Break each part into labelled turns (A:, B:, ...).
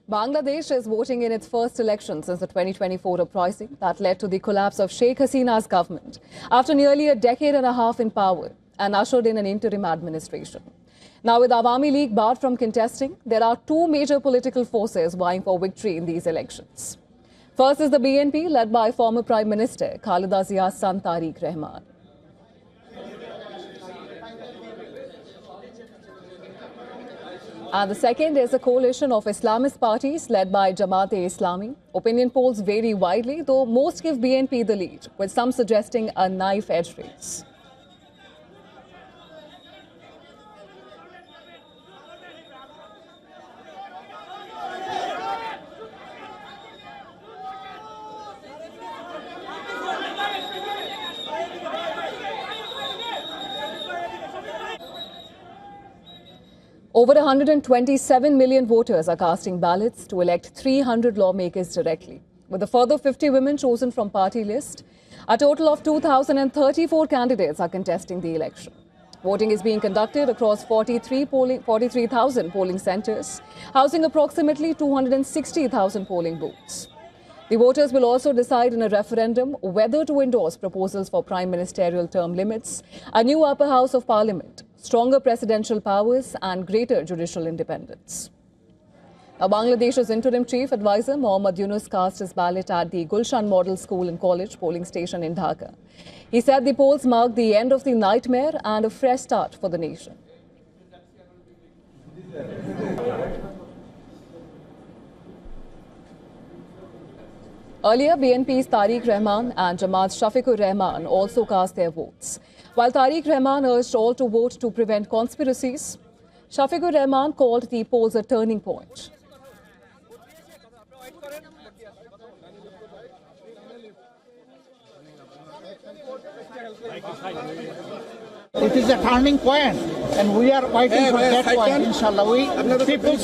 A: Bangladesh is voting in its first election since the 2024 uprising that led to the collapse of Sheikh Hasina's government after nearly a decade and a half in power and ushered in an interim administration. Now, with Awami League barred from contesting, there are two major political forces vying for victory in these elections. First is the BNP, led by former Prime Minister Khalida Zia's son Tariq Rahman. And the second is a coalition of Islamist parties led by Jamaat-e-Islami. Opinion polls vary widely, though most give BNP the lead, with some suggesting a knife-edge race. Over 127 million voters are casting ballots to elect 300 lawmakers directly, with a further 50 women chosen from party list. A total of 2,034 candidates are contesting the election. Voting is being conducted across 43,000 polling centres, housing approximately 260,000 polling booths. The voters will also decide in a referendum whether to endorse proposals for prime ministerial term limits, a new upper house of parliament, stronger presidential powers and greater judicial independence. Now, Bangladesh's interim chief advisor Mohammad Yunus cast his ballot at the Gulshan Model School and College polling station in Dhaka. He said the polls mark the end of the nightmare and a fresh start for the nation. Earlier, BNP's Tariq Rahman and Jamaat's Shafiqur Rahman also cast their votes. While Tariq Rahman urged all to vote to prevent conspiracies, Shafiqur Rahman called the polls a turning point.
B: It is a turning point, and we are fighting for that point, inshallah. People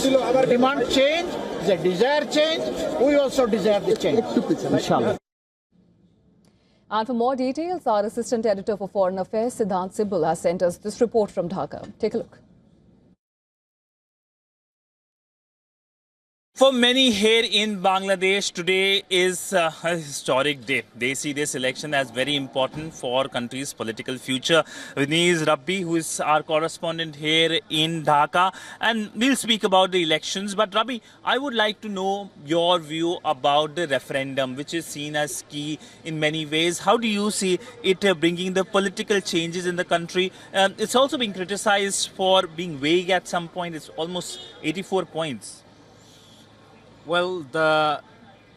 B: demand change, they desire change, we also desire the change, inshallah.
A: And for more details, our Assistant Editor for Foreign Affairs, Siddhant Sibal, has sent us this report from Dhaka. Take a look.
C: For many here in Bangladesh, today is a historic day. They see this election as very important for country's political future. With me is Rabbi, who is our correspondent here in Dhaka, and we'll speak about the elections. But Rabbi, I would like to know your view about the referendum, which is seen as key in many ways. How do you see it bringing the political changes in the country? It's also being criticized for being vague at some point. It's almost 84 points.
D: Well, the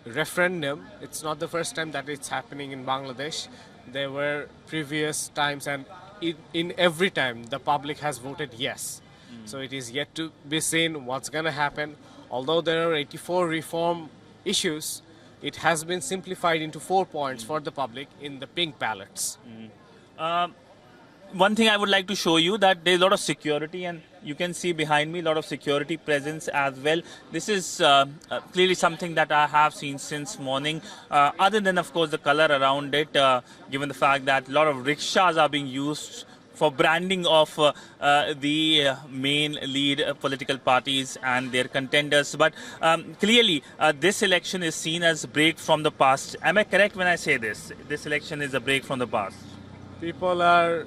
D: referendum, it's not the first time that it's happening in Bangladesh. There were previous times, and in every time the public has voted yes. So it is yet to be seen what's going to happen. Although there are 84 reform issues, it has been simplified into 4 points for the public in the pink ballots.
C: One thing I would like to show you that there's a lot of security, and you can see behind me a lot of security presence as well. This is clearly something that I have seen since morning, other than of course the color around it, given the fact that a lot of rickshaws are being used for branding of the main lead political parties and their contenders. But clearly this election is seen as a break from the past. Am I correct when I say this? This election is a break from the past.
D: People are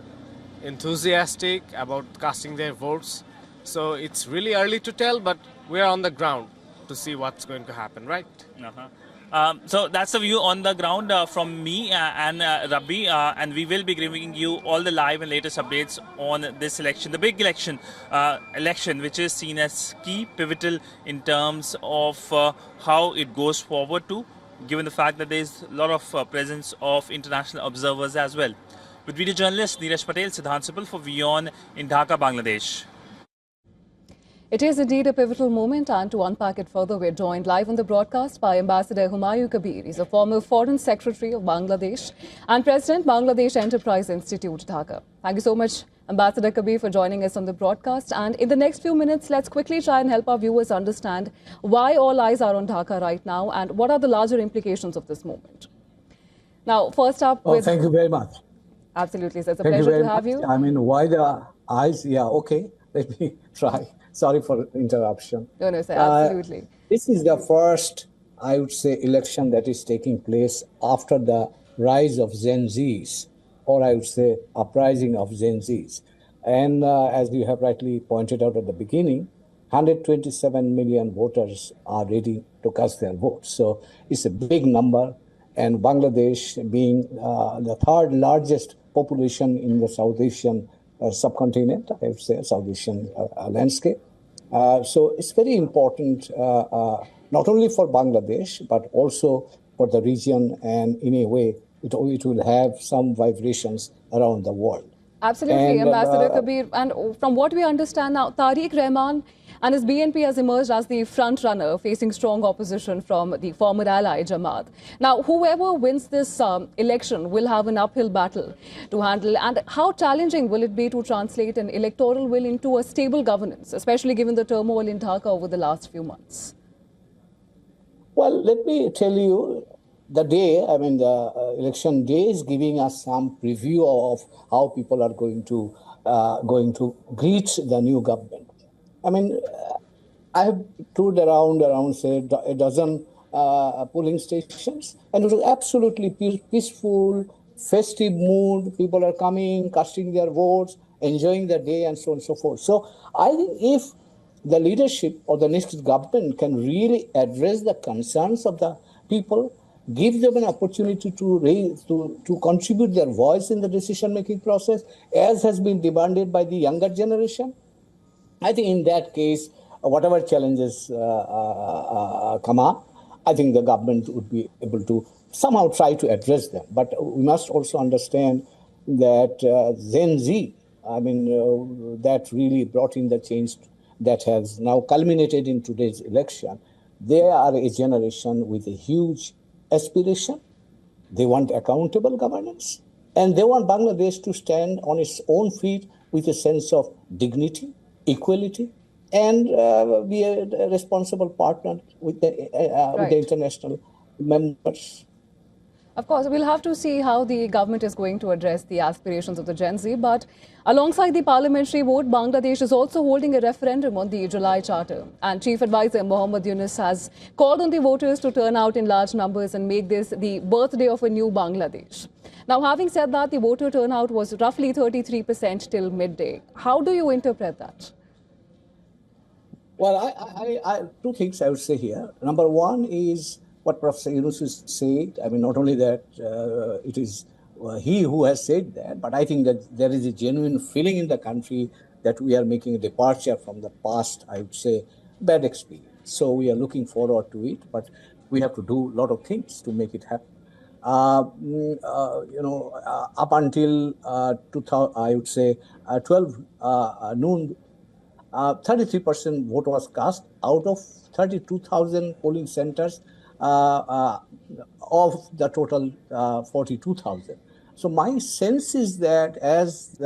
D: enthusiastic about casting their votes, so it's really early to tell, but we're on the ground to see what's going to happen, right?
C: So that's the view on the ground from me and Rabbi, and we will be giving you all the live and latest updates on this election, the big election, which is seen as key, pivotal in terms of how it goes forward to, given the fact that there is a lot of presence of international observers as well. With video journalist Neeraj Patel, Siddhant Sibal for WION in Dhaka, Bangladesh.
A: It is indeed a pivotal moment, and to unpack it further, we're joined live on the broadcast by Ambassador Humayun Kabir. He's a former Foreign Secretary of Bangladesh and President, Bangladesh Enterprise Institute, Dhaka. Thank you so much, Ambassador Kabir, for joining us on the broadcast. And in the next few minutes, let's quickly try and help our viewers understand why all eyes are on Dhaka right now and what are the larger implications of this moment. Now, first up with...
E: Thank you very much.
A: Absolutely, sir. It's a pleasure to have you.
E: I mean, why the eyes? Yeah, okay. Let me try. Sorry for interruption.
A: No, sir. Absolutely.
E: This is the first, I would say, election that is taking place after the rise of Gen Zs, or I would say, uprising of Gen Zs. And as you have rightly pointed out at the beginning, 127 million voters are ready to cast their votes. So it's a big number. And Bangladesh, being the third largest population in the South Asian subcontinent, I would say, South Asian landscape. So it's very important, not only for Bangladesh, but also for the region, and in a way, it will have some vibrations around the world.
A: Absolutely,
E: And
A: Ambassador Kabir. And from what we understand now, Tariq Rahman and his BNP has emerged as the front runner, facing strong opposition from the former ally Jamaat. Now, whoever wins this election will have an uphill battle to handle. And how challenging will it be to translate an electoral will into a stable governance, especially given the turmoil in Dhaka over the last few months?
E: well, let me tell you, the day, I mean, the election day is giving us some preview of how people are going to greet the new government. I mean, I have toured around say a dozen polling stations, and it was absolutely peaceful, festive mood. People are coming, casting their votes, enjoying the day, and so on and so forth. So I think if the leadership or the next government can really address the concerns of the people, give them an opportunity to contribute their voice in the decision-making process, as has been demanded by the younger generation, I think in that case, whatever challenges come up, I think the government would be able to somehow try to address them. But we must also understand that Gen Z, I mean, that really brought in the change that has now culminated in today's election. They are a generation with a huge aspiration. They want accountable governance, and they want Bangladesh to stand on its own feet with a sense of dignity, equality, and be a responsible partner with the international members.
A: Of course, we'll have to see how the government is going to address the aspirations of the Gen Z. But alongside the parliamentary vote, Bangladesh is also holding a referendum on the July Charter. And Chief Advisor Mohammad Yunus has called on the voters to turn out in large numbers and make this the birthday of a new Bangladesh. Now, having said that, the voter turnout was roughly 33% till midday. How do you interpret that?
E: Well, two things I would say here. Number one is what Professor Yunus has said. I mean, not only that it is he who has said that, but I think that there is a genuine feeling in the country that we are making a departure from the past, I would say, bad experience. So we are looking forward to it, but we have to do a lot of things to make it happen. Up until 2000, I would say 12 noon, 33% vote was cast out of 32,000 polling centers of the total 42,000. So my sense is that as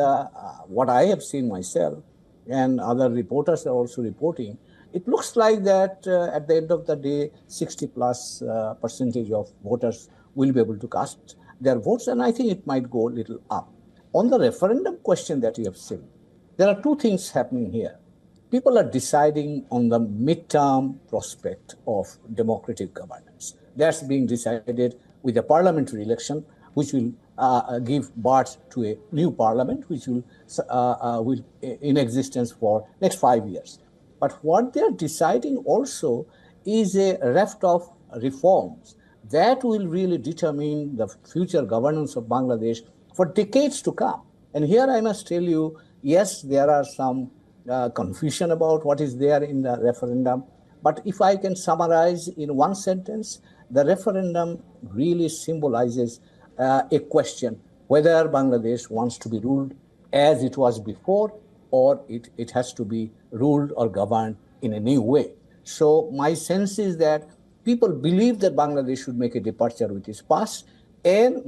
E: what I have seen myself and other reporters are also reporting, it looks like that at the end of the day, 60 plus percentage of voters will be able to cast their votes, and I think it might go a little up. On the referendum question that you have said, there are two things happening here. People are deciding on the midterm prospect of democratic governance. That's being decided with the parliamentary election, which will give birth to a new parliament, which will in existence for next 5 years. But what they're deciding also is a raft of reforms that will really determine the future governance of Bangladesh for decades to come. And here I must tell you, yes, there are some confusion about what is there in the referendum. But if I can summarize in one sentence, the referendum really symbolizes a question whether Bangladesh wants to be ruled as it was before, or it has to be ruled or governed in a new way. So my sense is that people believe that Bangladesh should make a departure with its past. And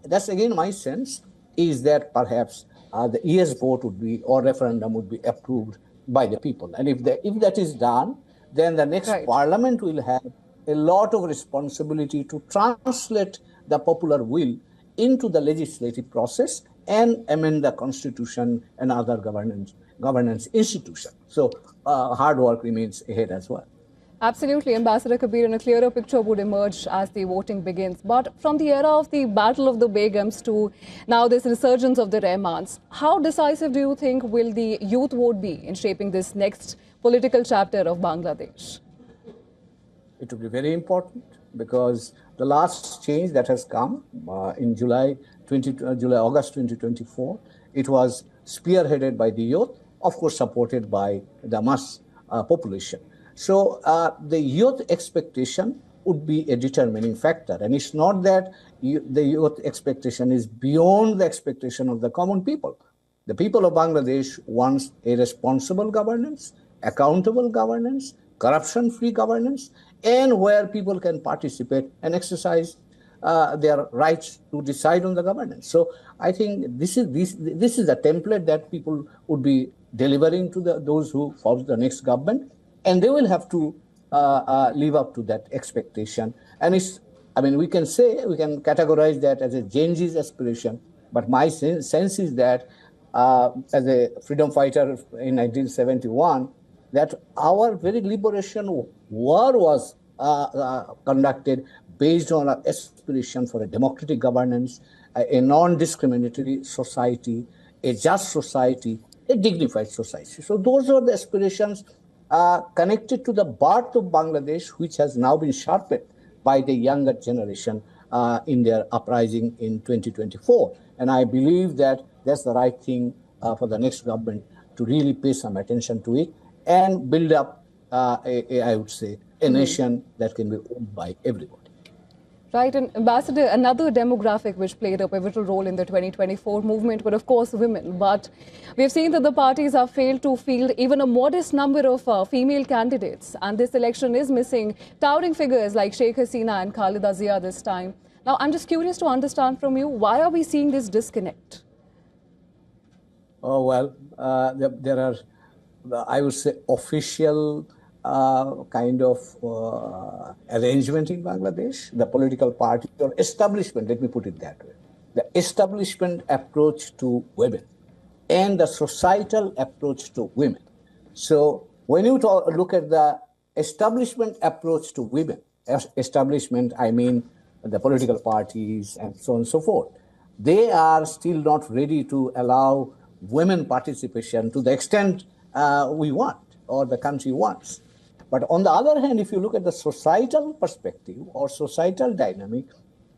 E: that's again my sense is that perhaps the yes vote would be, or referendum would be approved by the people. And if that is done, then the next parliament will have a lot of responsibility to translate the popular will into the legislative process and amend the constitution and other governance institutions. So hard work remains ahead as well.
A: Absolutely, Ambassador Kabir, and a clearer picture would emerge as the voting begins. But from the era of the Battle of the Begums to now this resurgence of the Rahmans, how decisive do you think will the youth vote be in shaping this next political chapter of Bangladesh?
E: It will be very important because the last change that has come in August 2024, it was spearheaded by the youth, of course supported by the mass population. So the youth expectation would be a determining factor. And it's not that the youth expectation is beyond the expectation of the common people. The people of Bangladesh wants a responsible governance, accountable governance, corruption-free governance, and where people can participate and exercise their rights to decide on the governance. So I think this is the template that people would be delivering to those who form the next government, and they will have to live up to that expectation. And we can categorize that as a Gen Z's aspiration, but my sense is that as a freedom fighter in 1971, that our very liberation war was conducted based on our aspiration for a democratic governance, a non-discriminatory society, a just society, a dignified society. So those are the aspirations connected to the birth of Bangladesh, which has now been sharpened by the younger generation in their uprising in 2024. And I believe that that's the right thing for the next government to really pay some attention to it and build up, I would say, a nation that can be owned by everybody.
A: Right, and Ambassador, another demographic which played a pivotal role in the 2024 movement were, of course, women. But we've seen that the parties have failed to field even a modest number of female candidates. And this election is missing towering figures like Sheikh Hasina and Khalida Zia this time. Now, I'm just curious to understand from you, why are we seeing this disconnect?
E: Oh, well, there are, I would say, official kind of arrangement in Bangladesh, the political party or establishment, let me put it that way, the establishment approach to women and the societal approach to women. So when you look at the establishment approach to women, establishment, I mean the political parties and so on and so forth, they are still not ready to allow women participation to the extent we want or the country wants. But on the other hand, if you look at the societal perspective or societal dynamic,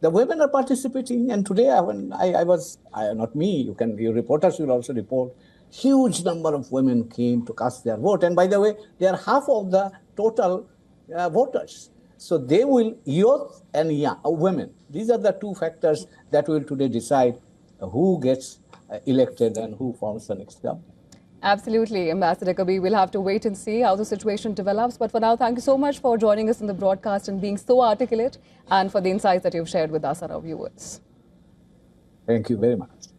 E: the women are participating. And today, not me, your reporters will also report, huge number of women came to cast their vote. And by the way, they are half of the total voters. So they will, youth and women, these are the two factors that will today decide who gets elected and who forms the next government.
A: Absolutely, Ambassador Kabir. We'll have to wait and see how the situation develops. But for now, thank you so much for joining us in the broadcast and being so articulate, and for the insights that you've shared with us and our viewers.
E: Thank you very much.